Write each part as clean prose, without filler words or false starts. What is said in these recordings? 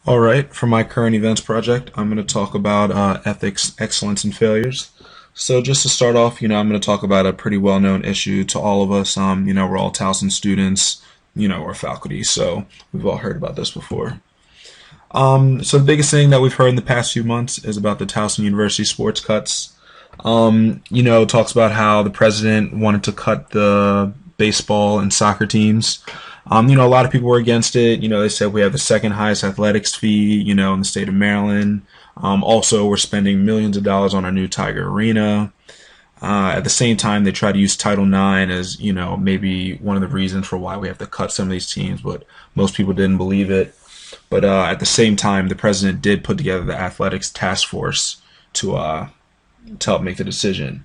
All right, for my current events project, I'm going to talk about ethics, excellence, and failures. So just to start off, I'm going to talk about a pretty well-known issue to all of us. We're all Towson students, we're faculty, so we've all heard about this before. So the biggest thing that we've heard in the past few months is about the Towson University sports cuts. It talks about how the president wanted to cut the baseball and soccer teams. A lot of people were against it. They said we have the second highest athletics fee, in the state of Maryland. Also, we're spending millions of dollars on our new Tiger Arena. At the same time, they try to use Title IX as, maybe one of the reasons for why we have to cut some of these teams, but most people didn't believe it. But at the same time, the president did put together the athletics task force to help make the decision.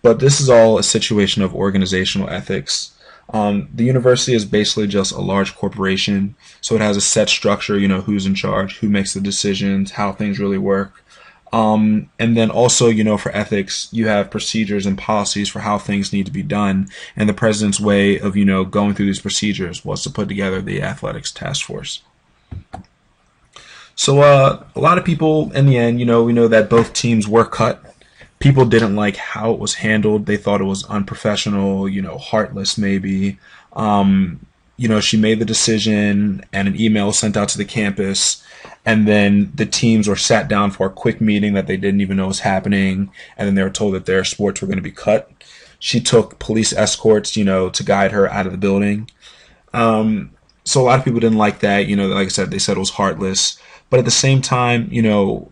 But this is all a situation of organizational ethics. The university is basically just a large corporation, so it has a set structure, who's in charge, who makes the decisions, how things really work. And then also, for ethics, you have procedures and policies for how things need to be done. And the president's way of, going through these procedures was to put together the athletics task force. So a lot of people in the end, we know that both teams were cut. People didn't like how it was handled. They thought it was unprofessional, heartless maybe. She made the decision and an email was sent out to the campus, and then the teams were sat down for a quick meeting that they didn't even know was happening, and then they were told that their sports were going to be cut. She took police escorts, to guide her out of the building. So a lot of people didn't like that. Like I said, they said it was heartless. But at the same time,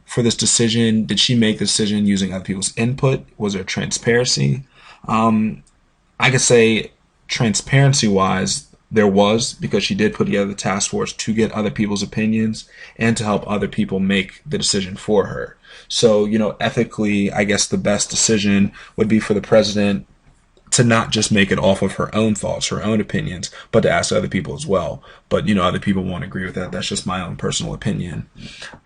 for this decision, did she make the decision using other people's input? Was there transparency? I could say transparency-wise, there was, because she did put together the task force to get other people's opinions and to help other people make the decision for her. So, ethically, I guess the best decision would be for the president to not just make it off of her own thoughts, her own opinions, but to ask other people as well. But, other people won't agree with that. That's just my own personal opinion.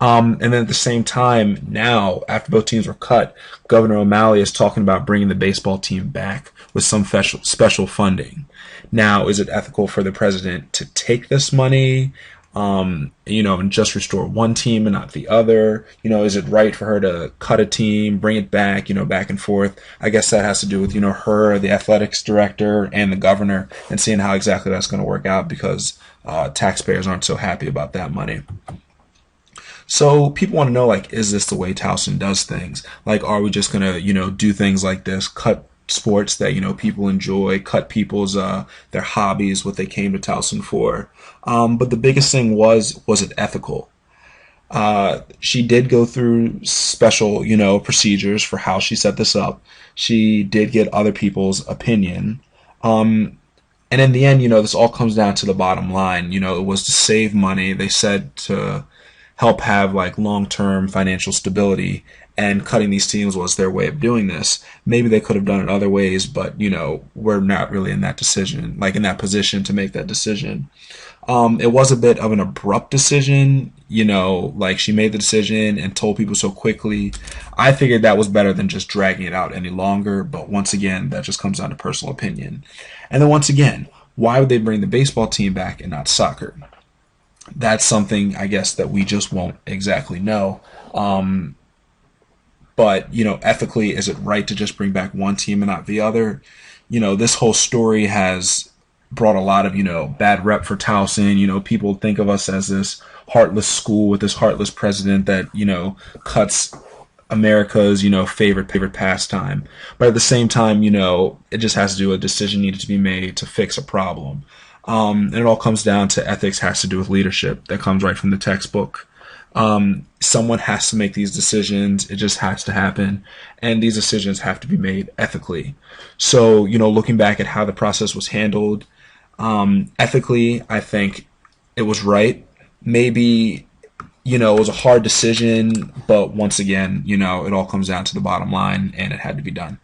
And then at the same time, now, after both teams were cut, Governor O'Malley is talking about bringing the baseball team back with some special funding. Now, is it ethical for the president to take this money, and just restore one team and not the other? Is it right for her to cut a team, bring it back, back and forth? I guess that has to do with, her, the athletics director, and the governor, and seeing how exactly that's going to work out, because taxpayers aren't so happy about that money. So people want to know, is this the way Towson does things? Are we just going to, do things like this, cut sports that people enjoy, cut people's their hobbies, what they came to Towson for? But the biggest thing was it ethical? She did go through special procedures for how she set this up. She did get other people's opinion, and in the end, this all comes down to the bottom line. It was to save money. They said to help have long-term financial stability, and cutting these teams was their way of doing this. Maybe they could have done it other ways, but we're not really in that decision, in that position to make that decision. It was a bit of an abrupt decision, she made the decision and told people so quickly. I figured that was better than just dragging it out any longer, but once again, that just comes down to personal opinion. And then once again, why would they bring the baseball team back and not soccer? That's something, I guess, that we just won't exactly know. But, ethically, is it right to just bring back one team and not the other? This whole story has brought a lot of, bad rep for Towson. People think of us as this heartless school with this heartless president that, cuts America's, favorite pastime. But at the same time, it just has to do with a decision needed to be made to fix a problem. And it all comes down to ethics, has to do with leadership. That comes right from the textbook. Someone has to make these decisions. It just has to happen. And these decisions have to be made ethically. So, looking back at how the process was handled, ethically, I think it was right. Maybe, it was a hard decision, but once again, it all comes down to the bottom line, and it had to be done.